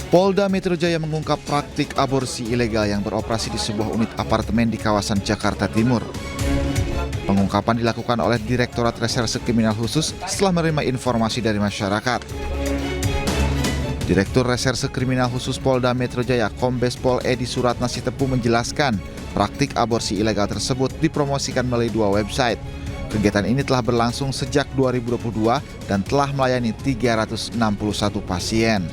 Polda Metro Jaya mengungkap praktik aborsi ilegal yang beroperasi di sebuah unit apartemen di kawasan Jakarta Timur. Pengungkapan dilakukan oleh Direktorat Reserse Kriminal Khusus setelah menerima informasi dari masyarakat. Direktur Reserse Kriminal Khusus Polda Metro Jaya, Kombes Pol Edi Suratna Sitepu menjelaskan, praktik aborsi ilegal tersebut dipromosikan melalui 2 website. Kegiatan ini telah berlangsung sejak 2022 dan telah melayani 361 pasien.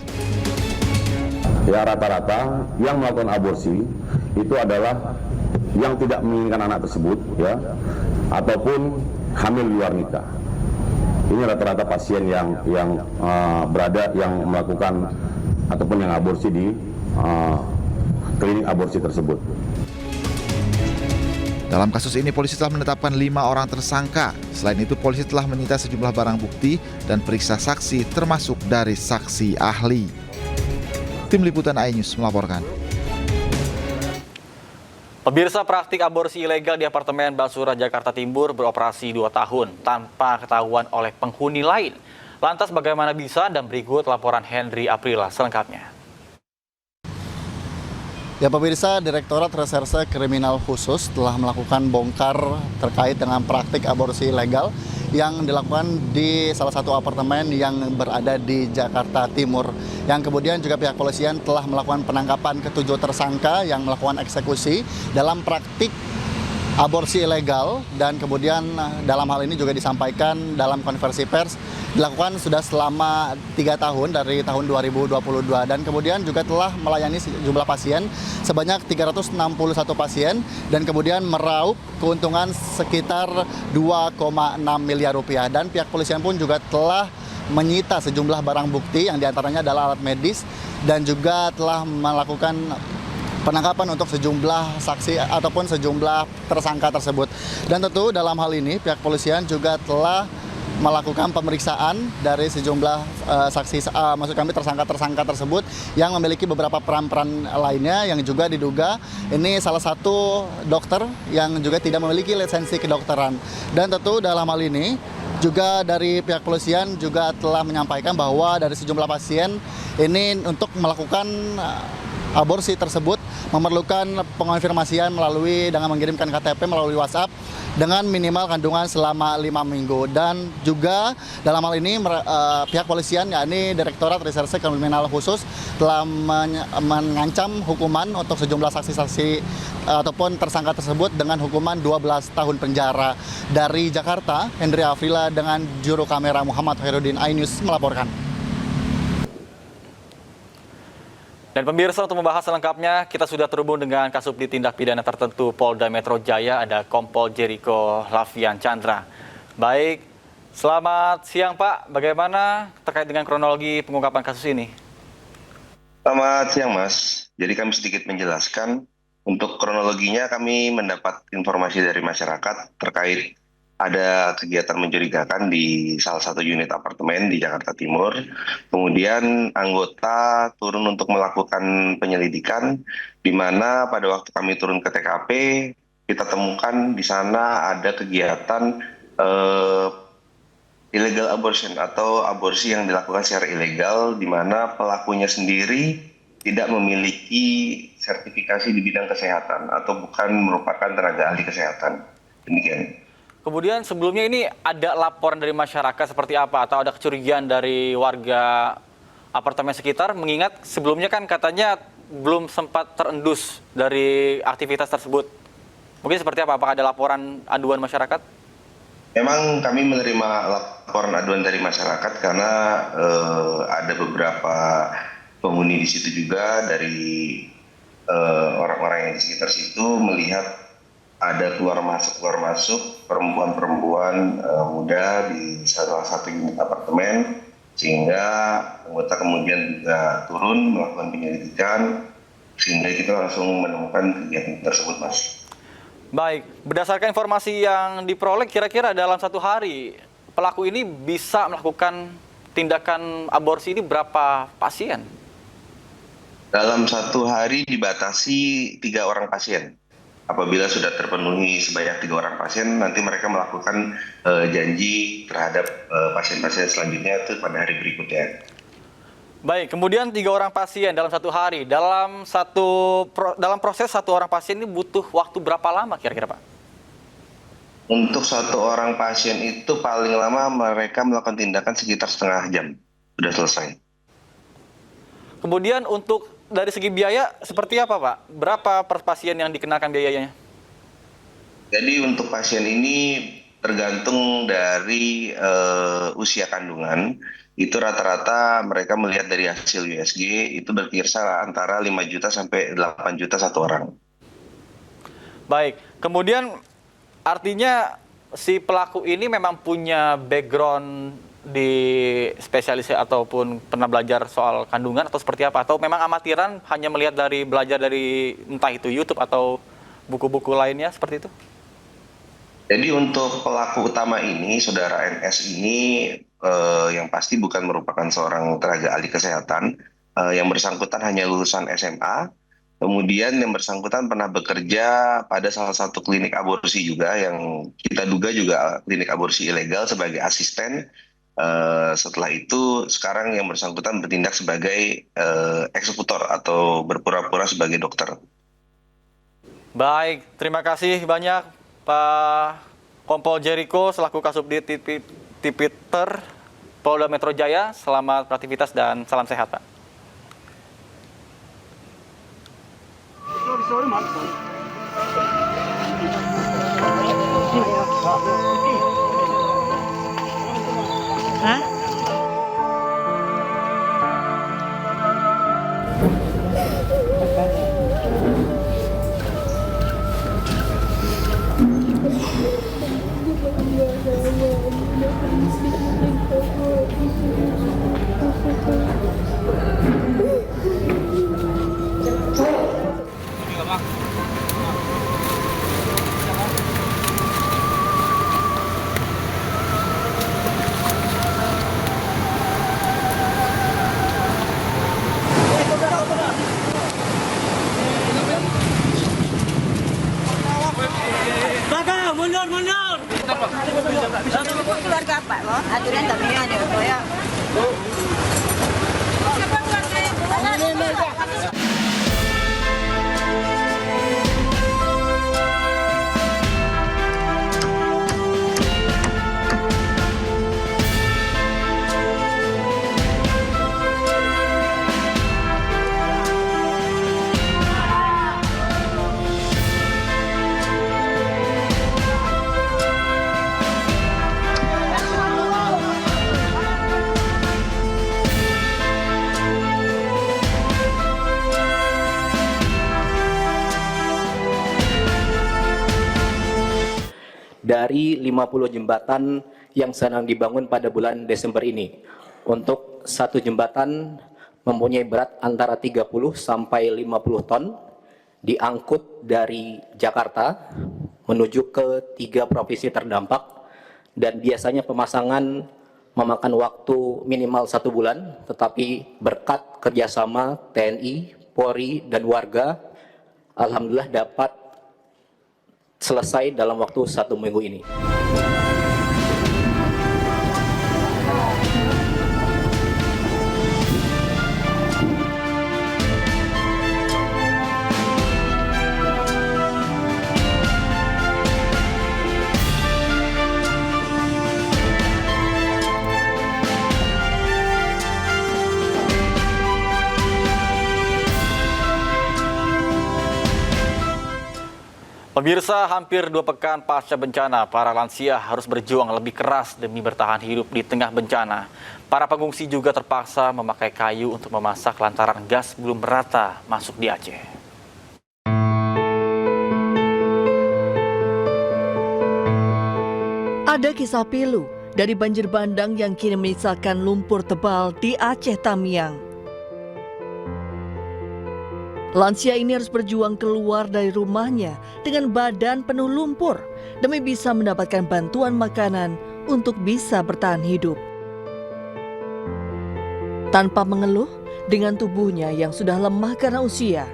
Ya, rata-rata yang melakukan aborsi itu adalah yang tidak menginginkan anak tersebut, ya, ataupun hamil luar nikah. Ini rata-rata pasien yang melakukan ataupun yang aborsi di klinik aborsi tersebut. Dalam kasus ini, polisi telah menetapkan 5 orang tersangka. Selain itu, polisi telah menyita sejumlah barang bukti dan periksa saksi, termasuk dari saksi ahli. Tim Liputan iNews melaporkan. Pemirsa, praktik aborsi ilegal di apartemen Basura, Jakarta Timur beroperasi 2 tahun tanpa ketahuan oleh penghuni lain. Lantas bagaimana bisa, dan berikut laporan Henry Aprila selengkapnya. Ya pemirsa, Direktorat Reserse Kriminal Khusus telah melakukan bongkar terkait dengan praktik aborsi ilegal yang dilakukan di salah satu apartemen yang berada di Jakarta Timur. Yang kemudian juga pihak polisian telah melakukan penangkapan ke-7 tersangka yang melakukan eksekusi dalam praktik aborsi ilegal, dan kemudian dalam hal ini juga disampaikan dalam konversi pers dilakukan sudah selama 3 tahun dari tahun 2022, dan kemudian juga telah melayani sejumlah pasien sebanyak 361 pasien dan kemudian meraup keuntungan sekitar 2,6 miliar rupiah. Dan pihak polisian pun juga telah menyita sejumlah barang bukti yang diantaranya adalah alat medis dan juga telah melakukan penangkapan untuk sejumlah saksi ataupun sejumlah tersangka tersebut. Dan tentu dalam hal ini pihak polisian juga telah melakukan pemeriksaan dari sejumlah maksud kami tersangka-tersangka tersebut yang memiliki beberapa peran-peran lainnya yang juga diduga ini salah satu dokter yang juga tidak memiliki lisensi kedokteran. Dan tentu dalam hal ini juga dari pihak polisian juga telah menyampaikan bahwa dari sejumlah pasien ini untuk melakukan aborsi tersebut memerlukan pengonfirmasian dengan mengirimkan KTP melalui WhatsApp dengan minimal kandungan selama 5 minggu. Dan juga dalam hal ini pihak polisian, yakni Direktorat Reserse Kriminal Khusus, telah mengancam hukuman untuk sejumlah saksi-saksi ataupun tersangka tersebut dengan hukuman 12 tahun penjara. Dari Jakarta, Henry Afrila dengan juru kamera Muhammad Herudin, iNews melaporkan. Dan pemirsa, untuk membahas selengkapnya, kita sudah terhubung dengan Kasubdit Tindak Pidana Tertentu Polda Metro Jaya, ada Kompol Jericho Lavian Chandra. Baik, selamat siang Pak, bagaimana terkait dengan kronologi pengungkapan kasus ini? Selamat siang Mas, jadi kami sedikit menjelaskan. Untuk kronologinya kami mendapat informasi dari masyarakat terkait ada kegiatan mencurigakan di salah satu unit apartemen di Jakarta Timur. Kemudian anggota turun untuk melakukan penyelidikan, di mana pada waktu kami turun ke TKP, kita temukan di sana ada kegiatan illegal abortion atau aborsi yang dilakukan secara ilegal, di mana pelakunya sendiri tidak memiliki sertifikasi di bidang kesehatan atau bukan merupakan tenaga ahli kesehatan. Demikian. Kemudian sebelumnya ini ada laporan dari masyarakat seperti apa, atau ada kecurigaan dari warga apartemen sekitar, mengingat sebelumnya kan katanya belum sempat terendus dari aktivitas tersebut. Mungkin seperti apa? Apakah ada laporan aduan masyarakat? Memang kami menerima laporan aduan dari masyarakat karena ada beberapa penghuni di situ juga dari orang-orang yang di sekitar situ melihat ada keluar masuk perempuan-perempuan muda di salah satu unit apartemen, sehingga anggota kemudian juga turun melakukan penyelidikan, sehingga kita langsung menemukan kegiatan tersebut, Mas. Baik, berdasarkan informasi yang diperoleh, kira-kira dalam 1 hari pelaku ini bisa melakukan tindakan aborsi ini berapa pasien? Dalam 1 hari dibatasi 3 orang pasien. Apabila sudah terpenuhi sebanyak 3 orang pasien, nanti mereka melakukan janji terhadap pasien-pasien selanjutnya itu pada hari berikutnya. Baik, kemudian 3 orang pasien dalam satu hari. Dalam proses 1 orang pasien ini butuh waktu berapa lama kira-kira, Pak? Untuk 1 orang pasien itu paling lama mereka melakukan tindakan sekitar setengah jam. Sudah selesai. Kemudian untuk dari segi biaya seperti apa, Pak? Berapa per pasien yang dikenakan biayanya? Jadi untuk pasien ini tergantung dari usia kandungan. Itu rata-rata mereka melihat dari hasil USG itu berkisar antara 5 juta sampai 8 juta 1 orang. Baik, kemudian artinya si pelaku ini memang punya background di spesialis ataupun pernah belajar soal kandungan atau seperti apa? Atau memang amatiran hanya belajar dari entah itu YouTube atau buku-buku lainnya seperti itu? Jadi untuk pelaku utama ini, saudara NS ini yang pasti bukan merupakan seorang tenaga ahli kesehatan. Yang bersangkutan hanya lulusan SMA. Kemudian yang bersangkutan pernah bekerja pada salah satu klinik aborsi juga yang kita duga juga klinik aborsi ilegal sebagai asisten. Setelah itu sekarang yang bersangkutan bertindak sebagai eksekutor atau berpura-pura sebagai dokter. Baik, terima kasih banyak Pak Kompol Jericho selaku Kasubdit Tipiter Polda Metro Jaya. Selamat beraktivitas dan salam sehat, Pak. Hah? Mundur. Keluarga Pak loh, aturan tapi ada ya. Dari 50 jembatan yang sedang dibangun pada bulan Desember ini. Untuk satu jembatan mempunyai berat antara 30 sampai 50 ton, diangkut dari Jakarta menuju ke 3 provinsi terdampak, dan biasanya pemasangan memakan waktu minimal 1 bulan, tetapi berkat kerjasama TNI, Polri, dan warga, alhamdulillah dapat selesai dalam waktu 1 minggu ini. Pemirsa, hampir 2 pekan pasca bencana, para lansia harus berjuang lebih keras demi bertahan hidup di tengah bencana. Para pengungsi juga terpaksa memakai kayu untuk memasak lantaran gas belum merata masuk di Aceh. Ada kisah pilu dari banjir bandang yang kini menyisakan lumpur tebal di Aceh Tamiang. Lansia ini harus berjuang keluar dari rumahnya dengan badan penuh lumpur demi bisa mendapatkan bantuan makanan untuk bisa bertahan hidup. Tanpa mengeluh, dengan tubuhnya yang sudah lemah karena usia,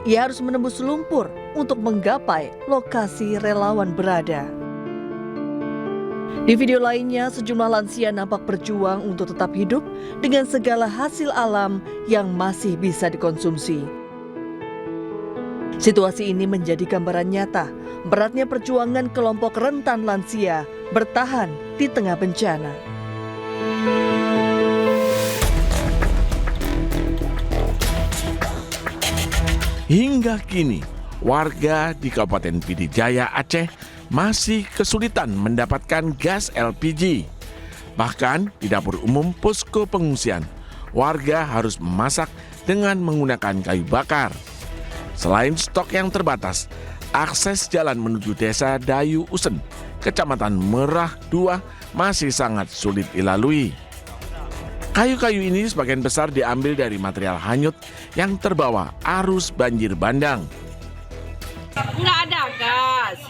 ia harus menembus lumpur untuk menggapai lokasi relawan berada. Di video lainnya, sejumlah lansia nampak berjuang untuk tetap hidup dengan segala hasil alam yang masih bisa dikonsumsi. Situasi ini menjadi gambaran nyata beratnya perjuangan kelompok rentan lansia bertahan di tengah bencana. Hingga kini, warga di Kabupaten Pidi Jaya, Aceh masih kesulitan mendapatkan gas LPG. Bahkan di dapur umum posko pengungsian, warga harus memasak dengan menggunakan kayu bakar. Selain stok yang terbatas, akses jalan menuju desa Dayu Usen, Kecamatan Merah 2 masih sangat sulit dilalui. Kayu-kayu ini sebagian besar diambil dari material hanyut yang terbawa arus banjir bandang. Nggak ada gas.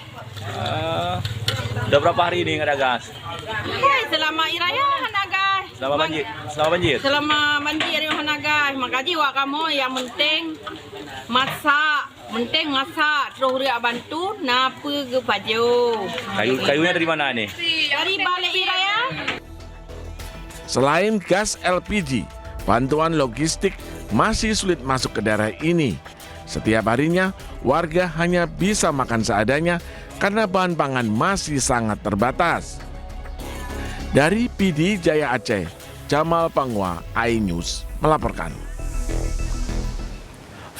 Udah berapa hari ini nggak ada gas? Selama iraya ada gas. Selama banjir? Selama banjir yang ada gas. Makanya wak kamu yang penting masak. Terus dia bantu napa ke baju. Kayunya dari mana nih? Dari balik iraya. Selain gas LPG, bantuan logistik masih sulit masuk ke daerah ini. Setiap harinya, warga hanya bisa makan seadanya karena bahan pangan masih sangat terbatas. Dari Pidi Jaya Aceh, Jamal Pangwa, iNews melaporkan.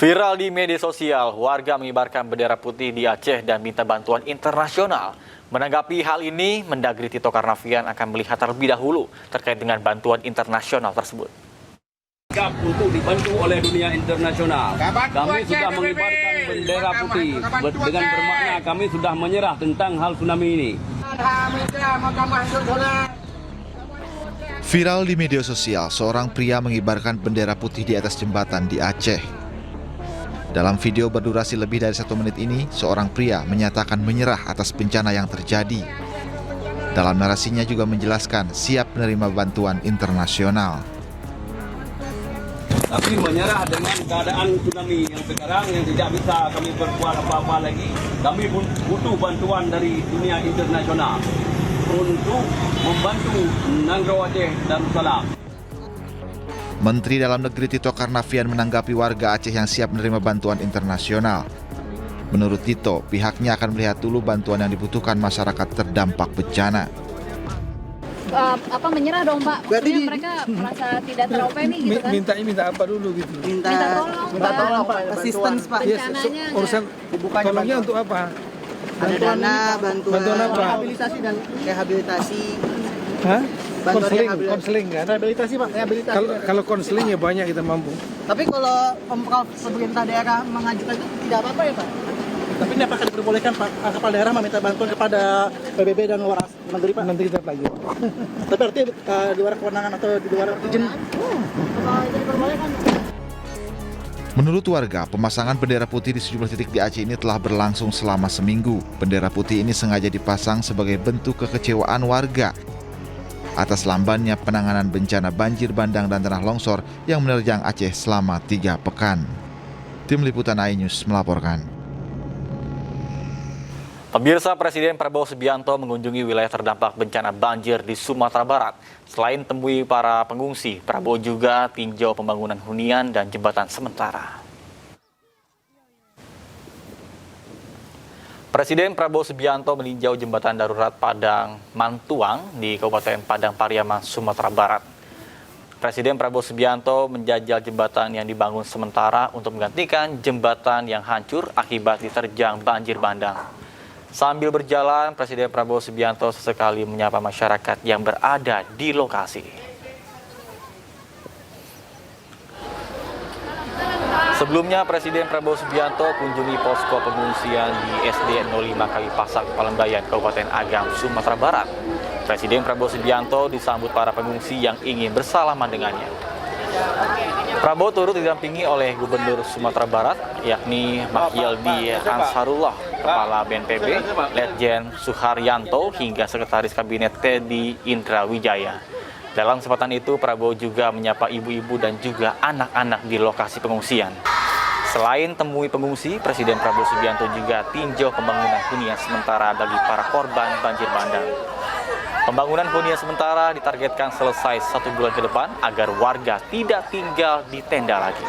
Viral di media sosial, warga mengibarkan bendera putih di Aceh dan minta bantuan internasional. Menanggapi hal ini, Mendagri Tito Karnavian akan melihat terlebih dahulu terkait dengan bantuan internasional tersebut. Untuk dibantu oleh dunia internasional, kami sudah mengibarkan bendera putih dengan bermakna kami sudah menyerah tentang hal tsunami ini. Viral di media sosial, seorang pria mengibarkan bendera putih di atas jembatan di Aceh. Dalam video berdurasi lebih dari 1 menit ini, seorang pria menyatakan menyerah atas bencana yang terjadi. Dalam narasinya juga menjelaskan siap menerima bantuan internasional. Tapi menyerah dengan keadaan tsunami yang sekarang yang tidak bisa kami berbuat apa-apa lagi. Kami butuh bantuan dari dunia internasional untuk membantu Nanggro Aceh Darussalam. Menteri Dalam Negeri Tito Karnavian menanggapi warga Aceh yang siap menerima bantuan internasional. Menurut Tito, pihaknya akan melihat dulu bantuan yang dibutuhkan masyarakat terdampak bencana. Menyerah dong Pak? Berarti mereka merasa tidak teropeni gitu kan? Minta apa dulu gitu? Minta tolong Pak, assistance Pak. Rencananya urusan tolongnya untuk apa? Ada dana, bantuan apa? Rehabilitasi dan rehabilitasi. Hah? Konseling kan? Rehabilitasi Pak, rehabilitasi. Kalau konseling ya banyak kita mampu. Tapi kalau pemerintah daerah mengajukan itu tidak apa-apa ya Pak? Tapi ini apakah diperbolehkan Pak kepala daerah meminta bantuan kepada PBB dan luar Menteri Pak? Nanti kita pelajari. Tapi artinya di luar kewenangan atau di luar izin? Menurut warga, pemasangan bendera putih di sejumlah titik di Aceh ini telah berlangsung selama seminggu. Bendera putih ini sengaja dipasang sebagai bentuk kekecewaan warga atas lambannya penanganan bencana banjir bandang dan tanah longsor yang menerjang Aceh selama 3 pekan. Tim Liputan iNews melaporkan. Pemirsa, Presiden Prabowo Subianto mengunjungi wilayah terdampak bencana banjir di Sumatera Barat. Selain temui para pengungsi, Prabowo juga tinjau pembangunan hunian dan jembatan sementara. Presiden Prabowo Subianto meninjau jembatan darurat Padang Mantuang di Kabupaten Padang Pariaman, Sumatera Barat. Presiden Prabowo Subianto menjajal jembatan yang dibangun sementara untuk menggantikan jembatan yang hancur akibat diterjang banjir bandang. Sambil berjalan, Presiden Prabowo Subianto sesekali menyapa masyarakat yang berada di lokasi. Sebelumnya, Presiden Prabowo Subianto kunjungi posko pengungsian di SD 05 Kalipasak, Palembayan, Kabupaten Agam, Sumatera Barat. Presiden Prabowo Subianto disambut para pengungsi yang ingin bersalaman dengannya. Prabowo turut didampingi oleh Gubernur Sumatera Barat, yakni Mahyildi Ansarullah, Kepala BNPB, Letjen Suharyanto, hingga Sekretaris Kabinet Teddy Indra Wijaya. Dalam kesempatan itu, Prabowo juga menyapa ibu-ibu dan juga anak-anak di lokasi pengungsian. Selain temui pengungsi, Presiden Prabowo Subianto juga tinjau pembangunan hunian sementara bagi para korban banjir bandang. Pembangunan hunian sementara ditargetkan selesai 1 bulan ke depan agar warga tidak tinggal di tenda lagi.